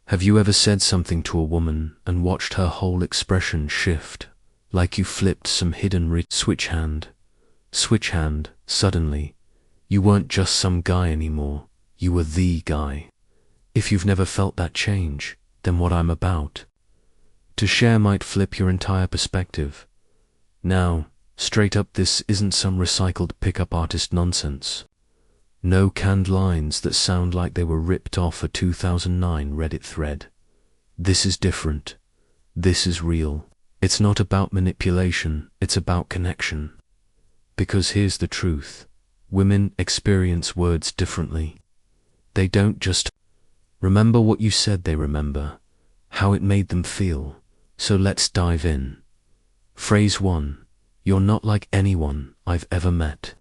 Have you ever said something to a woman and watched her whole expression shift, like you flipped some hidden switch hand, suddenly? You weren't just some guy anymore, you were the guy. If you've never felt that change, then what I'm about to share might flip your entire perspective. Now, straight up, this isn't some recycled pickup artist nonsense. No canned lines that sound like they were ripped off a 2009 Reddit thread. This is different. This is real. It's not about manipulation, it's about connection. Because here's the truth. Women experience words differently. They don't just remember what you said, they remember how it made them feel. So let's dive in. Phrase 1. You're not like anyone I've ever met.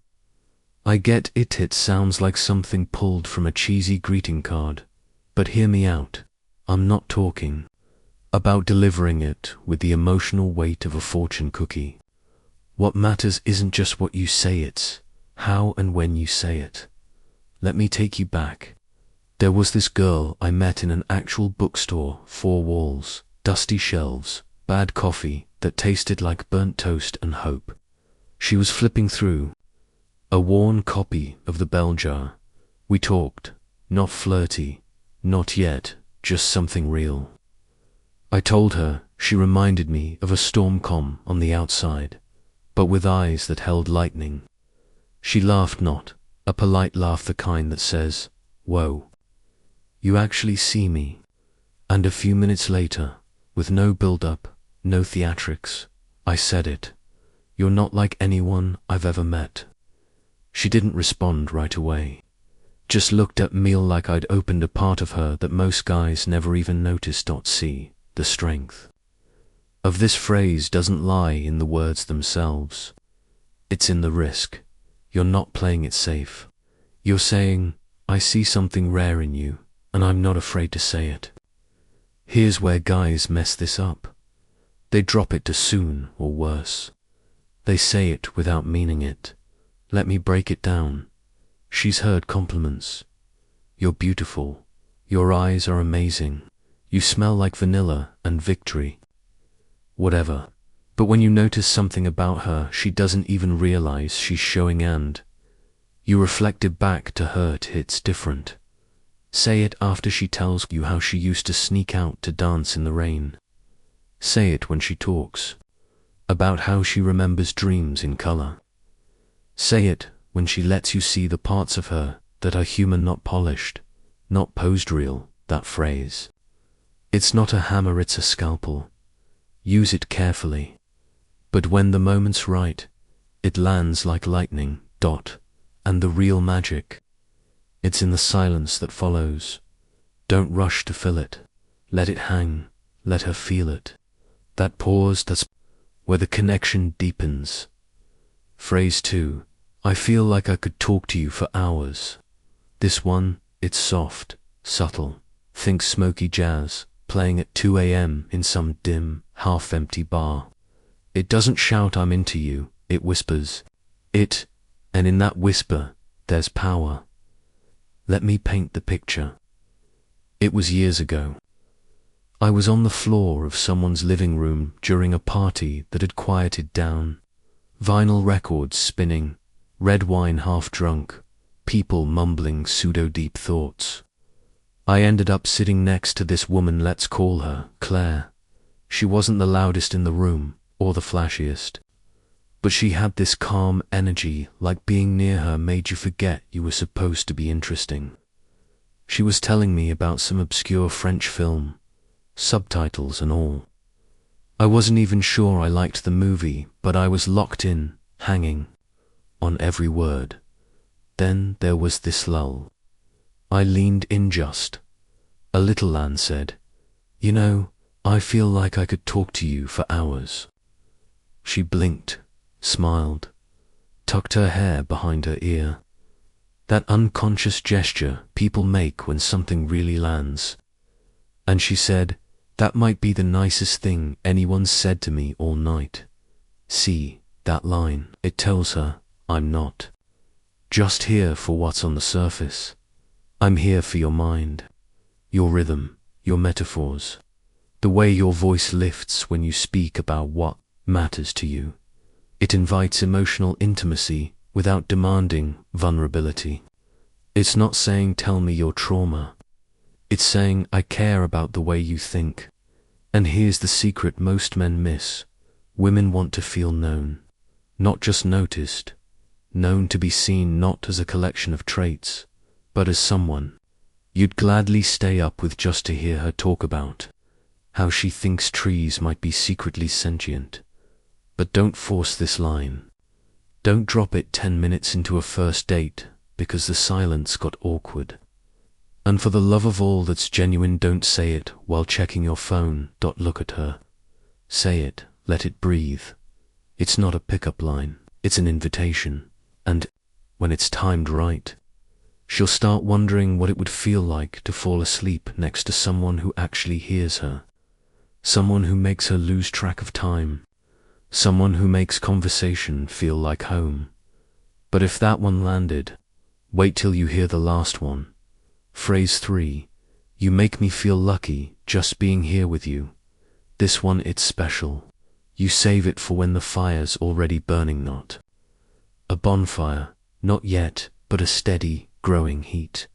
I get it, it sounds like something pulled from a cheesy greeting card. But hear me out. I'm not talking about delivering it with the emotional weight of a fortune cookie. What matters isn't just what you say, it's how and when you say it. Let me take you back. There was this girl I met in an actual bookstore, 4 walls, dusty shelves, bad coffee that tasted like burnt toast and hope. She was flipping through a worn copy of The Bell Jar. We talked, not flirty, not yet, just something real. I told her she reminded me of a storm-com on the outside, but with eyes that held lightning. She laughed, not a polite laugh, the kind that says, "Whoa, you actually see me." And a few minutes later, with no build-up, no theatrics, I said it. You're not like anyone I've ever met. She didn't respond right away. Just looked at me like I'd opened a part of her that most guys never even noticed. See, the strength of this phrase doesn't lie in the words themselves. It's in the risk. You're not playing it safe. You're saying, I see something rare in you, and I'm not afraid to say it. Here's where guys mess this up. They drop it too soon, or worse. They say it without meaning it. Let me break it down. She's heard compliments. You're beautiful. Your eyes are amazing. You smell like vanilla and victory. Whatever. But when you notice something about her she doesn't even realize she's showing, and you reflect it back to her, it hits different. Say it after she tells you how she used to sneak out to dance in the rain. Say it when she talks about how she remembers dreams in color. Say it when she lets you see the parts of her that are human, not polished, not posed real. That phrase. It's not a hammer, it's a scalpel. Use it carefully. But when the moment's right, it lands like lightning. And the real magic, it's in the silence that follows. Don't rush to fill it. Let it hang. Let her feel it. That pause, that's where the connection deepens. Phrase 2. I feel like I could talk to you for hours. This one, it's soft, subtle. Think smoky jazz, playing at 2 a.m. in some dim, half-empty bar. It doesn't shout I'm into you, it whispers. And in that whisper, there's power. Let me paint the picture. It was years ago. I was on the floor of someone's living room during a party that had quieted down. Vinyl records spinning, red wine half drunk, people mumbling pseudo-deep thoughts. I ended up sitting next to this woman, let's call her Claire. She wasn't the loudest in the room, or the flashiest. But she had this calm energy, like being near her made you forget you were supposed to be interesting. She was telling me about some obscure French film, subtitles and all. I wasn't even sure I liked the movie, but I was locked in, hanging on every word. Then there was this lull. I leaned in just a little and said, "You know, I feel like I could talk to you for hours." She blinked, smiled, tucked her hair behind her ear. That unconscious gesture people make when something really lands. And she said, "That might be the nicest thing anyone's said to me all night." See, that line, it tells her, I'm not just here for what's on the surface. I'm here for your mind, your rhythm, your metaphors, the way your voice lifts when you speak about what matters to you. It invites emotional intimacy without demanding vulnerability. It's not saying tell me your trauma. It's saying I care about the way you think. And here's the secret most men miss. Women want to feel known, not just noticed. Known to be seen not as a collection of traits, but as someone you'd gladly stay up with just to hear her talk about how she thinks trees might be secretly sentient. But don't force this line. Don't drop it 10 minutes into a first date because the silence got awkward. And for the love of all that's genuine, don't say it while checking your phone. Look at her. Say it, let it breathe. It's not a pickup line, it's an invitation. And when it's timed right, she'll start wondering what it would feel like to fall asleep next to someone who actually hears her. Someone who makes her lose track of time. Someone who makes conversation feel like home. But if that one landed, wait till you hear the last one. Phrase 3. You make me feel lucky just being here with you. This one, it's special. You save it for when the fire's already burning, not a bonfire, not yet, but a steady, growing heat.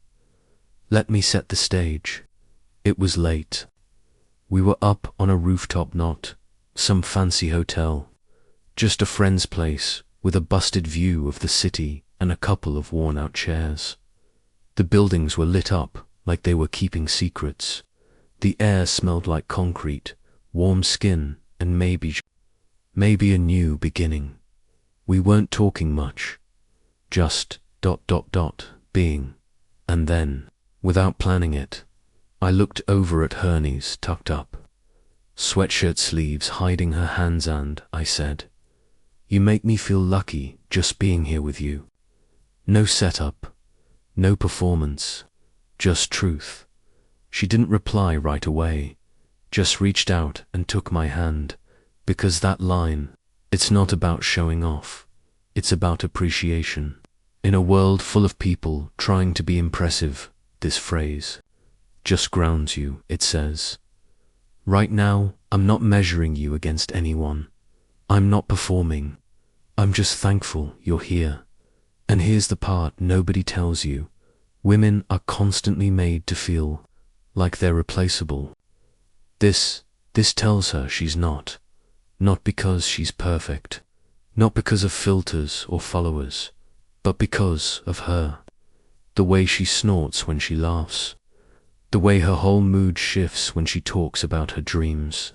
Let me set the stage. It was late. We were up on a rooftop, not some fancy hotel. Just a friend's place with a busted view of the city and a couple of worn-out chairs. The buildings were lit up like they were keeping secrets. The air smelled like concrete, warm skin, and maybe a new beginning. We weren't talking much, just ... being. And then, without planning it, I looked over at her knees tucked up, sweatshirt sleeves hiding her hands, and I said, "You make me feel lucky just being here with you." No setup, no performance, just truth. She didn't reply right away, just reached out and took my hand, because that line, it's not about showing off, it's about appreciation. In a world full of people trying to be impressive, this phrase just grounds you. It says, right now, I'm not measuring you against anyone. I'm not performing. I'm just thankful you're here. And here's the part nobody tells you. Women are constantly made to feel like they're replaceable. This tells her she's not. Not because she's perfect. Not because of filters or followers. But because of her. The way she snorts when she laughs. The way her whole mood shifts when she talks about her dreams.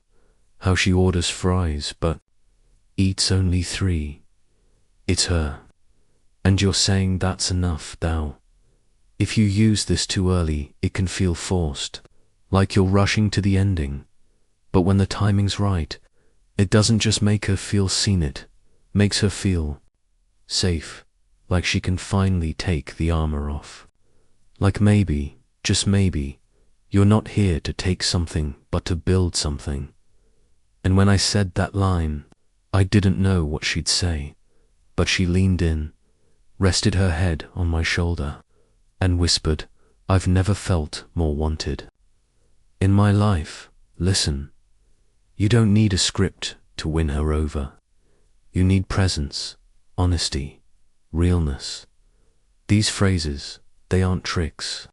How she orders fries but eats only 3. It's her. And you're saying that's enough, thou. If you use this too early, it can feel forced, like you're rushing to the ending. But when the timing's right, it doesn't just make her feel seen, it makes her feel safe, like she can finally take the armor off. Like maybe, just maybe, you're not here to take something but to build something. And when I said that line, I didn't know what she'd say, but she leaned in, rested her head on my shoulder, and whispered, "I've never felt more wanted in my life." Listen, you don't need a script to win her over. You need presence, honesty, realness. These phrases, they aren't tricks.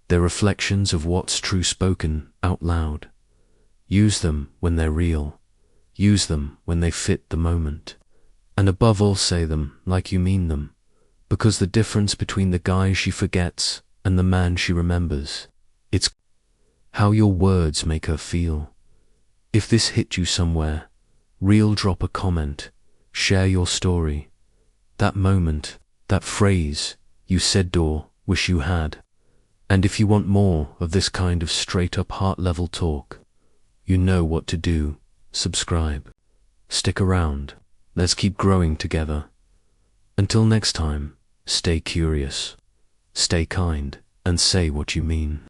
They're reflections of what's true spoken out loud. Use them when they're real. Use them when they fit the moment. And above all, say them like you mean them. Because the difference between the guy she forgets and the man she remembers, it's how your words make her feel. If this hit you somewhere, drop a comment, share your story. That moment, that phrase you said or wish you had. And if you want more of this kind of straight-up heart-level talk, you know what to do. Subscribe. Stick around. Let's keep growing together. Until next time, stay curious, stay kind, and say what you mean.